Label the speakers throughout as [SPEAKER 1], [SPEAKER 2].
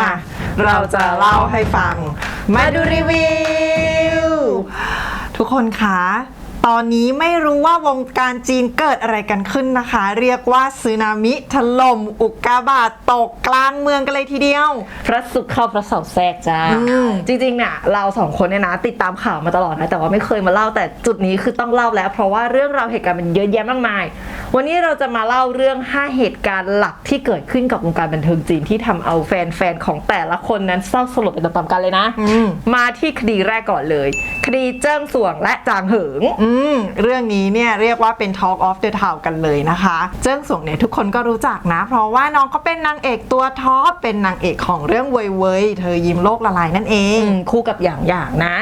[SPEAKER 1] มาเราจะเล่าให้ฟังมาดูรีวิวทุกคนคะตอนนี้ไม่รู้ว่าวงการจีนเกิดอะไรกันขึ้นนะคะเรียกว่าสึนามิถล่มอุกกาบาตตกกลางเมืองกันเลยทีเดียว
[SPEAKER 2] พระศุกร์เข้าพระเสาร์แทรกจ้าจริงๆเนี่ยเราสองคนเนี่ยนะติดตามข่าวมาตลอดนะแต่ว่าไม่เคยมาเล่าแต่จุดนี้คือต้องเล่าแล้วเพราะว่าเรื่องราวเหตุการณ์มันเยอะแยะมากมายวันนี้เราจะมาเล่าเรื่อง5เหตุการณ์หลักที่เกิดขึ้นกับวงการบันเทิงจีนที่ทำเอาแฟนๆของแต่ละคนนั้นเศร้าสลดไปตามๆกันเลยนะมาที่คดีแรกก่อนเลยคดีเจิ้งสวงและจางเหิง
[SPEAKER 1] เรื่องนี้เนี่ยเรียกว่าเป็น Talk of the Town กันเลยนะคะเจิ้งสวงเนี่ยทุกคนก็รู้จักนะเพราะว่าน้องเขาเป็นนางเอกตัวท็อปเป็นนางเอกของเรื่องเว่ยเว่ยเธอยิ้มโลกละลายนั่นเอง
[SPEAKER 2] คู่กับอย่างนะ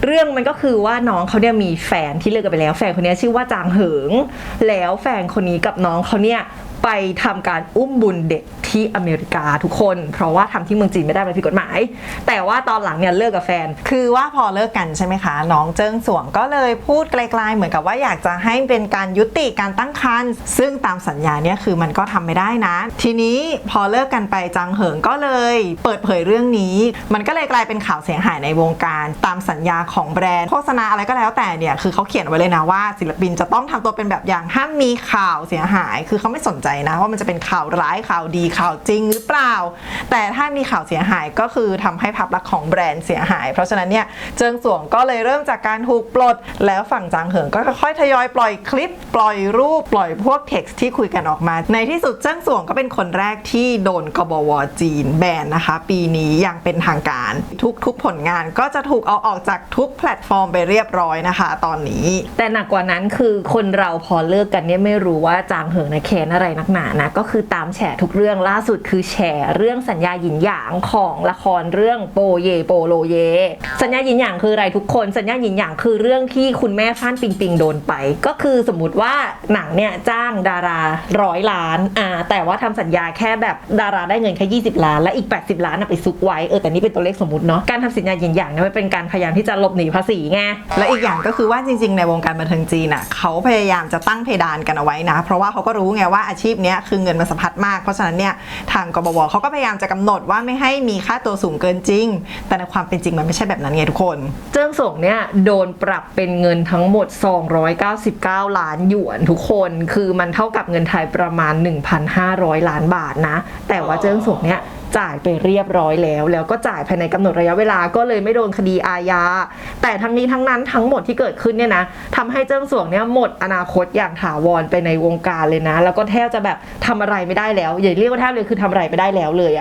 [SPEAKER 2] เรื่องมันก็คือว่าน้องเขาเนี่ยมีแฟนที่เลิกกันไปแล้วแฟนคนนี้ชื่อว่าจางเหิงแล้วแฟนคนนี้กับน้องเขาเนี่ยไปทำการอุ้มบุญเด็กที่อเมริกาทุกคนเพราะว่าทำที่เมืองจีนไม่ได้มันผิดกฎหมายแต่ว่าตอนหลังเนี่ยเลิกกับแฟน
[SPEAKER 1] คือว่าพอเลิกกันใช่ไหมคะน้องเจิ้งสวงก็เลยพูดไกลๆเหมือนกับว่าอยากจะให้เป็นการยุติการตั้งครรภ์ซึ่งตามสัญญาเนี่ยคือมันก็ทำไม่ได้นะทีนี้พอเลิกกันไปจางเหิงก็เลยเปิดเผยเรื่องนี้มันก็เลยกลายเป็นข่าวเสียหายในวงการตามสัญญาของแบรนด์โฆษณาอะไรก็แล้วแต่เนี่ยคือเขาเขียนไว้เลยนะว่าศิลปินจะต้องทำตัวเป็นแบบอย่างห้ามมีข่าวเสียหายคือเขาไม่สนใจนะว่ามันจะเป็นข่าวร้ายข่าวดีข่าวจริงหรือเปล่าแต่ถ้ามีข่าวเสียหายก็คือทำให้ภาพลักษณ์ของแบรนด์เสียหายเพราะฉะนั้นเนี่ยเจิ้งสวงก็เลยเริ่มจากการถูกปลดแล้วฝั่งจางเหิงก็ค่อยๆทยอยปล่อยคลิปปล่อยรูปปล่อยพวกเท็กซ์ที่คุยกันออกมาในที่สุดเจิ้งสวงก็เป็นคนแรกที่โดนกบว.จีนแบนนะคะปีนี้อย่างเป็นทางการทุกผลงานก็จะถูกเอาออกจากทุกแพลตฟอร์มไปเรียบร้อยนะคะตอนนี้
[SPEAKER 2] แต่หนักกว่านั้นคือคนเราพอเลิกกันเนี่ยไม่รู้ว่าจางเหิงนะแค้นอะไรนักหนานะก็คือตามแฉทุกเรื่องล่าสุดคือแฉเรื่องสัญญาหยินหยางของละครเรื่องโปเยโปโลเยสัญญาหยินหยางคืออะไรทุกคนสัญญาหยินหยางคือเรื่องที่คุณแม่ฟ้านปิงปิงโดนไปก็คือสมมุติว่าหนังเนี่ยจ้างดารา100 ล้านแต่ว่าทำสัญญาแค่แบบดาราได้เงินแค่20 ล้านและอีก80 ล้านไปซุกไว้แต่นี่เป็นตัวเลขสมมติเนาะการทำสัญญาหยินหยางเนี่ยมันเป็นการพยายามที่จะหลบหนีภาษีไง
[SPEAKER 1] และอีกอย่างก็คือว่าจริงๆในวงการบันเทิงจีนเขาพยายามจะตั้งเพดานกันเอาไว้นะเพราะว่าเขาก็รู้ไงว่าอาชีพนี้คือเงินมันสะพัดมากเพราะฉะนั้นเนี่ยทางกบว.เขาก็พยายามจะกำหนดว่าไม่ให้มีค่าตัวสูงเกินจริงแต่ในความเป็นจริงมันไม่ใช่แบบนั้นไงทุกคน
[SPEAKER 2] เจิ้งสวงเนี่ยโดนปรับเป็นเงินทั้งหมด299 ล้านหยวนทุกคนคือมันเท่ากับเงินไทยประมาณ 1,500 ล้านบาทนะแต่ว่าเจิ้งสวงเนี่ยจ่ายไปเรียบร้อยแล้วก็จ่ายภายในกำหนดระยะเวลาก็เลยไม่โดนคดีอาญาแต่ทั้งนี้ทั้งนั้นทั้งหมดที่เกิดขึ้นเนี่ยนะทำให้เจิ้งสวงเนี่ยหมดอนาคตอย่างถาวรไปในวงการเลยนะแล้วก็แทบจะแบบทำอะไรไม่ได้แล้วอย่าเรียกว่าแทบเลยคือทำอะไรไม่ได้แล้วเลย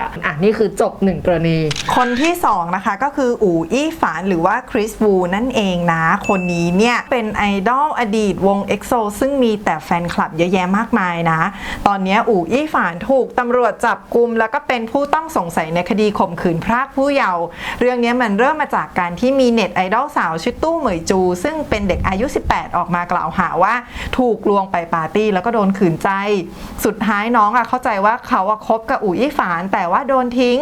[SPEAKER 2] นี่คือจบ1กรณี
[SPEAKER 1] คนที่2นะคะก็คืออู่อี้ฝานหรือว่าคริสวูนั่นเองนะคนนี้เนี่ยเป็นไอดอลอดีตวง EXO ซึ่งมีแต่แฟนคลับเยอะแยะมากมายนะตอนนี้อู่อี้ฝานถูกตำรวจจับกุมแล้วก็เป็นผู้ต้องสงสัยในคดีข่มขืนพรากผู้เยาว์เรื่องนี้มันเริ่มมาจากการที่มีเน็ตไอดอลสาวชื่อตู้เหมยจูซึ่งเป็นเด็กอายุ18ออกมากล่าวหาว่าถูกลวงไปปาร์ตี้แล้วก็โดนขืนใจสุดท้ายน้องเข้าใจว่าเขาคบกับอู่อี้ฝานแต่ว่าโดนทิ้ง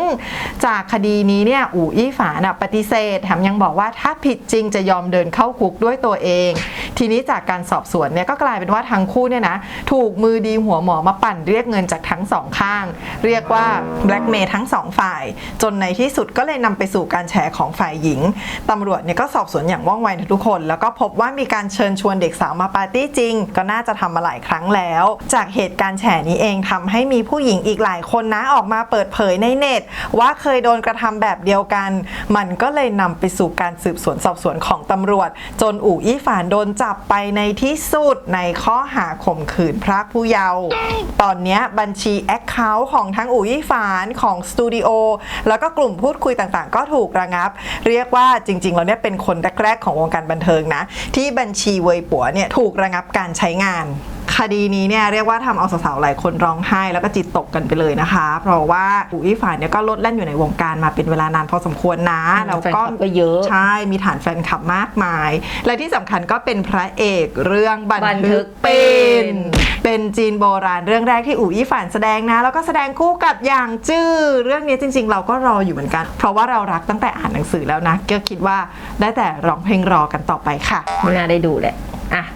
[SPEAKER 1] จากคดีนี้เนี่ยอู่อี้ฝานปฏิเสธแถมยังบอกว่าถ้าผิดจริงจะยอมเดินเข้าคุกด้วยตัวเองทีนี้จากการสอบสวนเนี่ยก็กลายเป็นว่าทั้งคู่เนี่ยนะถูกมือดีหัวหมอมาปั่นเรียกเงินจากทั้งสองข้างเรียกว่าแบล็กเมย์ทั้งสองฝ่ายจนในที่สุดก็เลยนำไปสู่การแฉของฝ่ายหญิงตำรวจเนี่ยก็สอบสวนอย่างว่องไวทุกคนแล้วก็พบว่ามีการเชิญชวนเด็กสาวมาปาร์ตี้จริงก็น่าจะทำมาหลายครั้งแล้วจากเหตุการณ์แฉนี้เองทำให้มีผู้หญิงอีกหลายคนนะออกมาเปิดเผยในเน็ตว่าเคยโดนกระทำแบบเดียวกันมันก็เลยนำไปสู่การสืบสวนสอบสวนของตำรวจจนอู่อี้ฝานโดนจับไปในที่สุดในข้อหาข่มขืนพรากผู้เยาว์ตอนนี้บัญชีแอคเคาท์ของทั้งอู่อี้ฝานของสตูดิโอแล้วก็กลุ่มพูดคุยต่างๆก็ถูกระงับเรียกว่าจริงๆเราเนี่ยเป็นคนแรกๆของวงการบันเทิงนะที่บัญชีเวยปัวเนี่ยถูกระงับการใช้งานคดีนี้เนี่ยเรียกว่าทำเอาสาวๆหลายคนร้องไห้แล้วก็จิตตกกันไปเลยนะคะเพราะว่าอู่อี้ฝานเนี่ยก็ลดแล่นอยู่ในวงการมาเป็นเวลานานพอสมควรนะแล้วก็
[SPEAKER 2] เยอะ
[SPEAKER 1] ใช่มีฐานแฟนคลับมากมายและที่สำคัญก็เป็นพระเอกเรื่องบันทึกเป็นจีนโบราณเรื่องแรกที่อู่อี้ฝานแสดงนะแล้วก็แสดงคู่กับหยางจื้อเรื่องนี้จริงๆเราก็รออยู่เหมือนกันเพราะว่าเรารักตั้งแต่อ่านหนังสือแล้วนะก็คิดว่าได้แต่ร้องเพลงรอกันต่อไปค่ะ
[SPEAKER 2] ไม่น่าได้ดูแหละ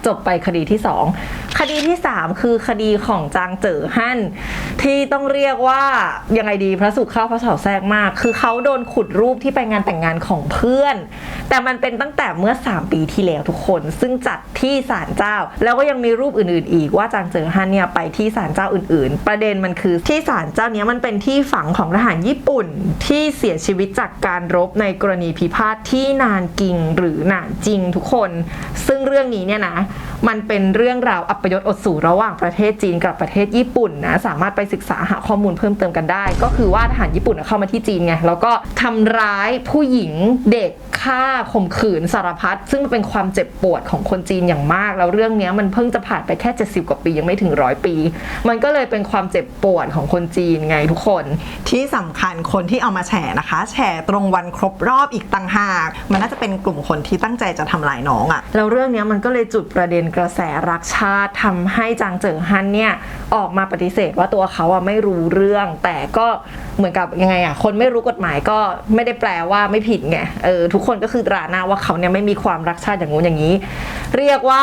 [SPEAKER 2] จบไปคดีที่2 คดีที่ 3 คือคดีของจางเจ๋อฮั่นที่ต้องเรียกว่ายังไงดีพระสุขเข้าพระเสาแทรกมาก คือเขาโดนขุดรูปที่ไปงานแต่งงานของเพื่อน แต่มันเป็นตั้งแต่เมื่อ3 ปีที่แล้วทุกคนซึ่งจัดที่ศาลเจ้าแล้วก็ยังมีรูปอื่นๆอีกว่าจางเจ๋อฮั่นเนี่ยไปที่ศาลเจ้าอื่นๆประเด็นมันคือที่ศาลเจ้านี้มันเป็นที่ฝังของทหารญี่ปุ่นที่เสียชีวิตจากการรบในกรณีพิพาทที่นานกิงหรือหนานจิงทุกคนซึ่งเรื่องนี้เนี่ยนะมันเป็นเรื่องราวอัปยศอดสูระหว่างประเทศจีนกับประเทศญี่ปุ่นนะสามารถไปศึกษาหาข้อมูลเพิ่มเติมกันได้ก็คือว่าทหารญี่ปุ่นเข้ามาที่จีนไงแล้วก็ทำร้ายผู้หญิงเด็กฆ่าข่มขืนสารพัดซึ่งมันเป็นความเจ็บปวดของคนจีนอย่างมากแล้วเรื่องนี้มันเพิ่งจะผ่านไปแค่70 กว่าปียังไม่ถึง100 ปีมันก็เลยเป็นความเจ็บปวดของคนจีนไงทุกคน
[SPEAKER 1] ที่สำคัญคนที่เอามาแฉนะคะแฉตรงวันครบรอบอีกต่างหากมันน่าจะเป็นกลุ่มคนที่ตั้งใจจะทำลายน้องอะ
[SPEAKER 2] แล้วเรื่องนี้มันก็เลยจุดประเด็นกระแสรักชาติทำให้จางเจ๋อฮั่นเนี่ยออกมาปฏิเสธว่าตัวเขาไม่รู้เรื่องแต่ก็เหมือนกับยังไงอะคนไม่รู้กฎหมายก็ไม่ได้แปลว่าไม่ผิดไงทุกคนก็คือตราหน้าว่าเขาเนี่ยไม่มีความรักชาติอย่างงู้นอย่างนี้เรียกว่า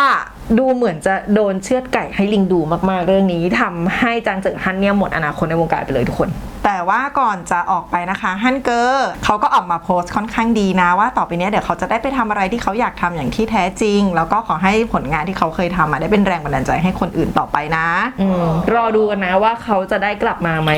[SPEAKER 2] ดูเหมือนจะโดนเชือดไก่ให้ลิงดูมากๆเรื่องนี้ทำให้จางเจ๋อฮั่นเนี่ยหมดอนาคตในวงการไปเลยทุกคน
[SPEAKER 1] แต่ว่าก่อนจะออกไปนะคะฮั่นเกอร์เขาก็ออกมาโพสต์ค่อนข้างดีนะว่าต่อไปนี้เดี๋ยวเขาจะได้ไปทำอะไรที่เขาอยากทำอย่างที่แท้จริงแล้วก็ขอให้ผลงานที่เขาเคยทำได้เป็นแรงบันดาลใจให้คนอื่นต่อไปนะ
[SPEAKER 2] รอดูกันนะว่าเขาจะได้กลับมาไหม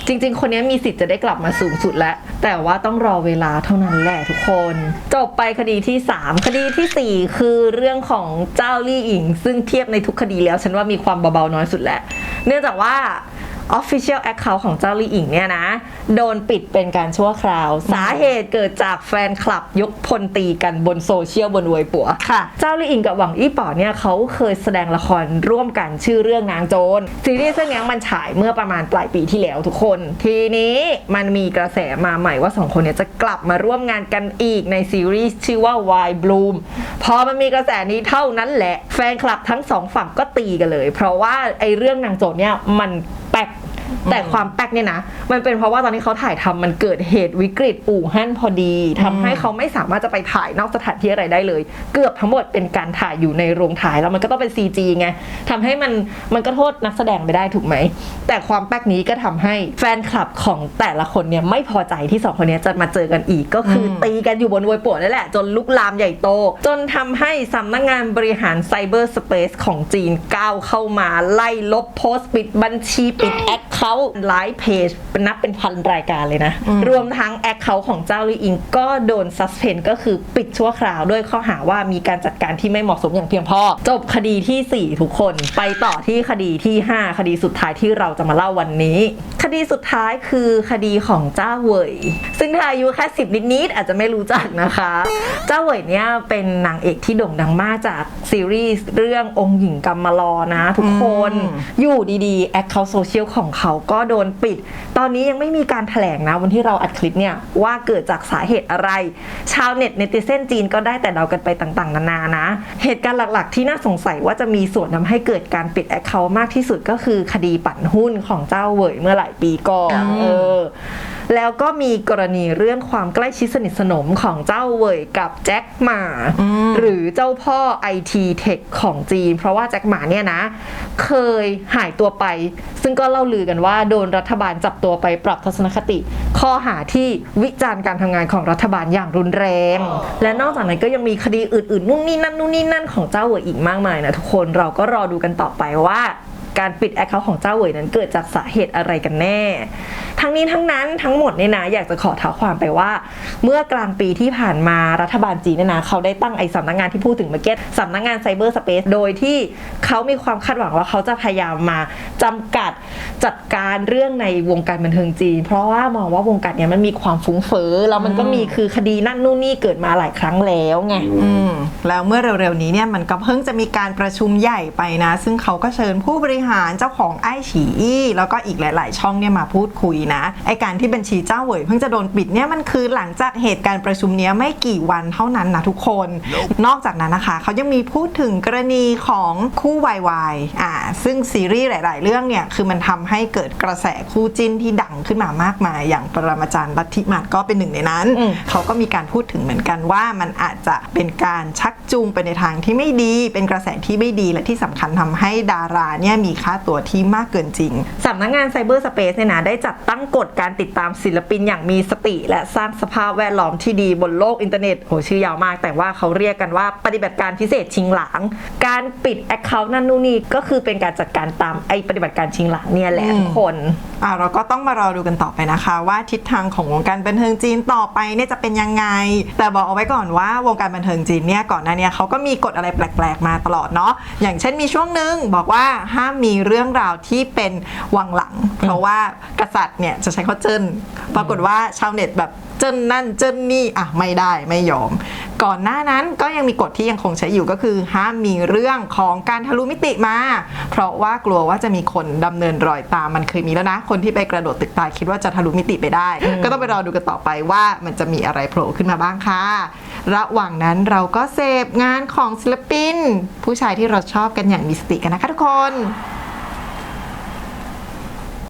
[SPEAKER 2] จริงๆคนนี้มีสิทธิ์จะได้กลับมาสูงสุดแล้วแต่ว่าต้องรอเวลาเท่านั้นแหละทุกคนจบไปคดีที่3คดีที่4คือเรื่องของเจ้าลี่อิงซึ่งเทียบในทุกคดีแล้วฉันว่ามีความเบาๆน้อยสุดแหละเนื่องจากว่าOfficial Account ของเจ้าลี่อิงเนี่ยนะโดนปิดเป็นการชั่วคราวสาเหตุเกิดจากแฟนคลับยกพลตีกันบนโซเชียลบนเว็บปัวเจ้าลี่อิงกับหวังอี้ป๋อเนี่ยเขาเคยแสดงละครร่วมกันชื่อเรื่องนางโจรซีรีส์เรื่องนี้มันฉายเมื่อประมาณปลายปีที่แล้วทุกคนทีนี้มันมีกระแสมาใหม่ว่า2 คนเนี่ยจะกลับมาร่วมงานกันอีกในซีรีส์ชื่อว่า Why Bloom พอมันมีกระแสนี้เท่านั้นแหละแฟนคลับทั้ง2 ฝั่งก็ตีกันเลยเพราะว่าไอ้เรื่องนางโจรเนี่ยมันแปลกแต่ความแป๊กเนี่ยนะมันเป็นเพราะว่าตอนที่เขาถ่ายทำมันเกิดเหตุวิกฤตอู่ฮั่นพอดีทำให้เขาไม่สามารถจะไปถ่ายนอกสถานที่อะไรได้เลยเกือบทั้งหมดเป็นการถ่ายอยู่ในโรงถ่ายแล้วมันก็ต้องเป็น CG ไงทำให้มันก็โทษนักแสดงไม่ได้ถูกไหมแต่ความแป๊กนี้ก็ทำให้แฟนคลับของแต่ละคนเนี่ยไม่พอใจที่2 คนนี้จะมาเจอกันอีกก็คือตีกันอยู่บนเว็บป่วนนั่นแหละจนลุกลามใหญ่โตจนทำให้สำนักงานบริหารไซเบอร์สเปซของจีนก้าวเข้ามาไล่ลบโพสต์ปิดบัญชีปิดแอคเขาไลฟ์เพจนับเป็นพันรายการเลยนะรวมทั้งแอคเคาท์ของเจ้าลี่อิงก็โดนซัสเพนก็คือปิดชั่วคราวด้วยข้อหาว่ามีการจัดการที่ไม่เหมาะสมอย่างเพียงพอจบคดีที่4ทุกคนไปต่อที่คดีที่5คดีสุดท้ายที่เราจะมาเล่าวันนี้คดีสุดท้ายคือคดีของเจ้าเหวยซึ่งถ้าอายุแค่10นิดๆอาจจะไม่รู้จักนะคะเจ้าเหวยเนี่ยเป็นนางเอกที่โด่งดังมากจากซีรีส์เรื่ององค์หญิงกำมะลอนะทุกคนอยู่ดีๆแอคเคาท์โซเชียลของเขาก็โดนปิดตอนนี้ยังไม่มีการแถลงนะวันที่เราอัดคลิปเนี่ยว่าเกิดจากสาเหตุอะไรชาวเน็ตเนติเซนจีนก็ได้แต่เดากันไปต่างๆนานานะเหตุการณ์หลักๆที่น่าสงสัยว่าจะมีส่วนทำให้เกิดการปิดแอคเคาท์มากที่สุดก็คือคดีปั่นหุ้นของเจ้าเหวยเมื่อหลายปีก่อนแล้วก็มีกรณีเรื่องความใกล้ชิดสนิทสนมของเจ้าเหวยกับแจ็คหม่าหรือเจ้าพ่อ IT Tech ของจีนเพราะว่าแจ็คหม่าเนี่ยนะเคยหายตัวไปซึ่งก็เล่าลือกันว่าโดนรัฐบาลจับตัวไปปรับทัศนคติข้อหาที่วิจารณ์การทำงานของรัฐบาลอย่างรุนแรงและนอกจากนั้นก็ยังมีคดีอื่นๆนู่นนี่นั่นของเจ้าเหวยอีกมากมายนะทุกคนเราก็รอดูกันต่อไปว่าการปิดแอคเคาท์ของเจ้าเหวยนั้นเกิดจากสาเหตุอะไรกันแน่ทั้งนี้ทั้งนั้นทั้งหมดเนี่ยนะอยากจะขอเท้าความไปว่าเมื่อกลางปีที่ผ่านมารัฐบาลจีนเนี่ยนะเขาได้ตั้งไอ้สำนักงานที่พูดถึงเมื่อกี้สำนักงานไซเบอร์สเปซโดยที่เขามีความคาดหวังว่าเขาจะพยายามมาจำกัดจัดการเรื่องในวงการบันเทิงจีนเพราะว่ามองว่าวงการเนี้ยมันมีความฟุ้งเฟ้อแล้วมันก็มีคือคดีนั่นนู่นนี่เกิดมาหลายครั้งแล้วไง
[SPEAKER 1] แล้วเมื่อเร็วๆนี้เนี่ยมันก็เพิ่งจะมีการประชุมใหญ่ไปนะซึ่งเขาก็เชิญผู้บริ หารเจ้าของไอ้ฉีอี้แล้วก็อีกหลายๆช่องเนี่ยมาพูดคุยนะไอการที่บัญชีเจ้าเหวยเพิ่งจะโดนปิดเนี่ยมันคือหลังจากเหตุการณ์ประชุมเนี้ยไม่กี่วันเท่านั้นนะทุกคนนอกจากนั้นนะคะเขายังมีพูดถึงกรณีของคู่วายซึ่งซีรีส์หลายๆเรื่องเนี่ยคือมันทำให้เกิดกระแสคู่จิ้นที่ดังขึ้นมามากมายอย่างปรมาจารย์ลัทธิหมัดก็เป็นหนึ่งในนั้นเขาก็มีการพูดถึงเหมือนกันว่ามันอาจจะเป็นการชักจูงไปในทางที่ไม่ดีเป็นกระแสที่ไม่ดีและที่สำคัญทำให้ดาราเนี่ยมีค่าตัวที่มากเกินจริง
[SPEAKER 2] สำนักงานไซเบอร์สเปซเนี่ยนะได้จัดตั้งกฎการติดตามศิลปินอย่างมีสติและสร้างสภาพแวดล้อมที่ดีบนโลกอินเทอร์เน็ตโหชื่อยาวมากแต่ว่าเขาเรียกกันว่าปฏิบัติการพิเศษชิงหลางการปิด Account นั่นนู่นนี่ก็คือเป็นการจัดการตามไอ้ปฏิบัติการชิงหลางเนี่ยแหละทุกคน
[SPEAKER 1] เราก็ต้องมารอดูกันต่อไปนะคะว่าทิศทางของวงการบันเทิงจีนต่อไปเนี่ยจะเป็นยังไงแต่บอกเอาไว้ก่อนว่าวงการบันเทิงจีนเนี่ยก่อนหน้านี้เขาก็มีกฎอะไรแปลกๆมาตลอดเนาะอย่างเช่นมีช่วงหนึ่งบอกว่าห้ามมีเรื่องราวที่เป็นวังหลังเพราะว่ากษัตริย์เนี่ยจะใช้ข้อเจิ้นปรากฏว่าชาวเน็ตแบบเจิ้นนั่นเจิ้นนี่ไม่ได้ไม่ยอมก่อนหน้านั้นก็ยังมีกฎที่ยังคงใช้อยู่ก็คือห้ามมีเรื่องของการทะลุมิติมาเพราะว่ากลัวว่าจะมีคนดำเนินรอยตามมันเคยมีแล้วนะคนที่ไปกระโดดตึกตายคิดว่าจะทะลุมิติไปได้ก็ต้องไปรอดูกันต่อไปว่ามันจะมีอะไรโผล่ขึ้นมาบ้างค่ะระหว่างนั้นเราก็เสพงานของศิลปินผู้ชายที่เราชอบกันอย่างมีสติกันนะคะทุกคน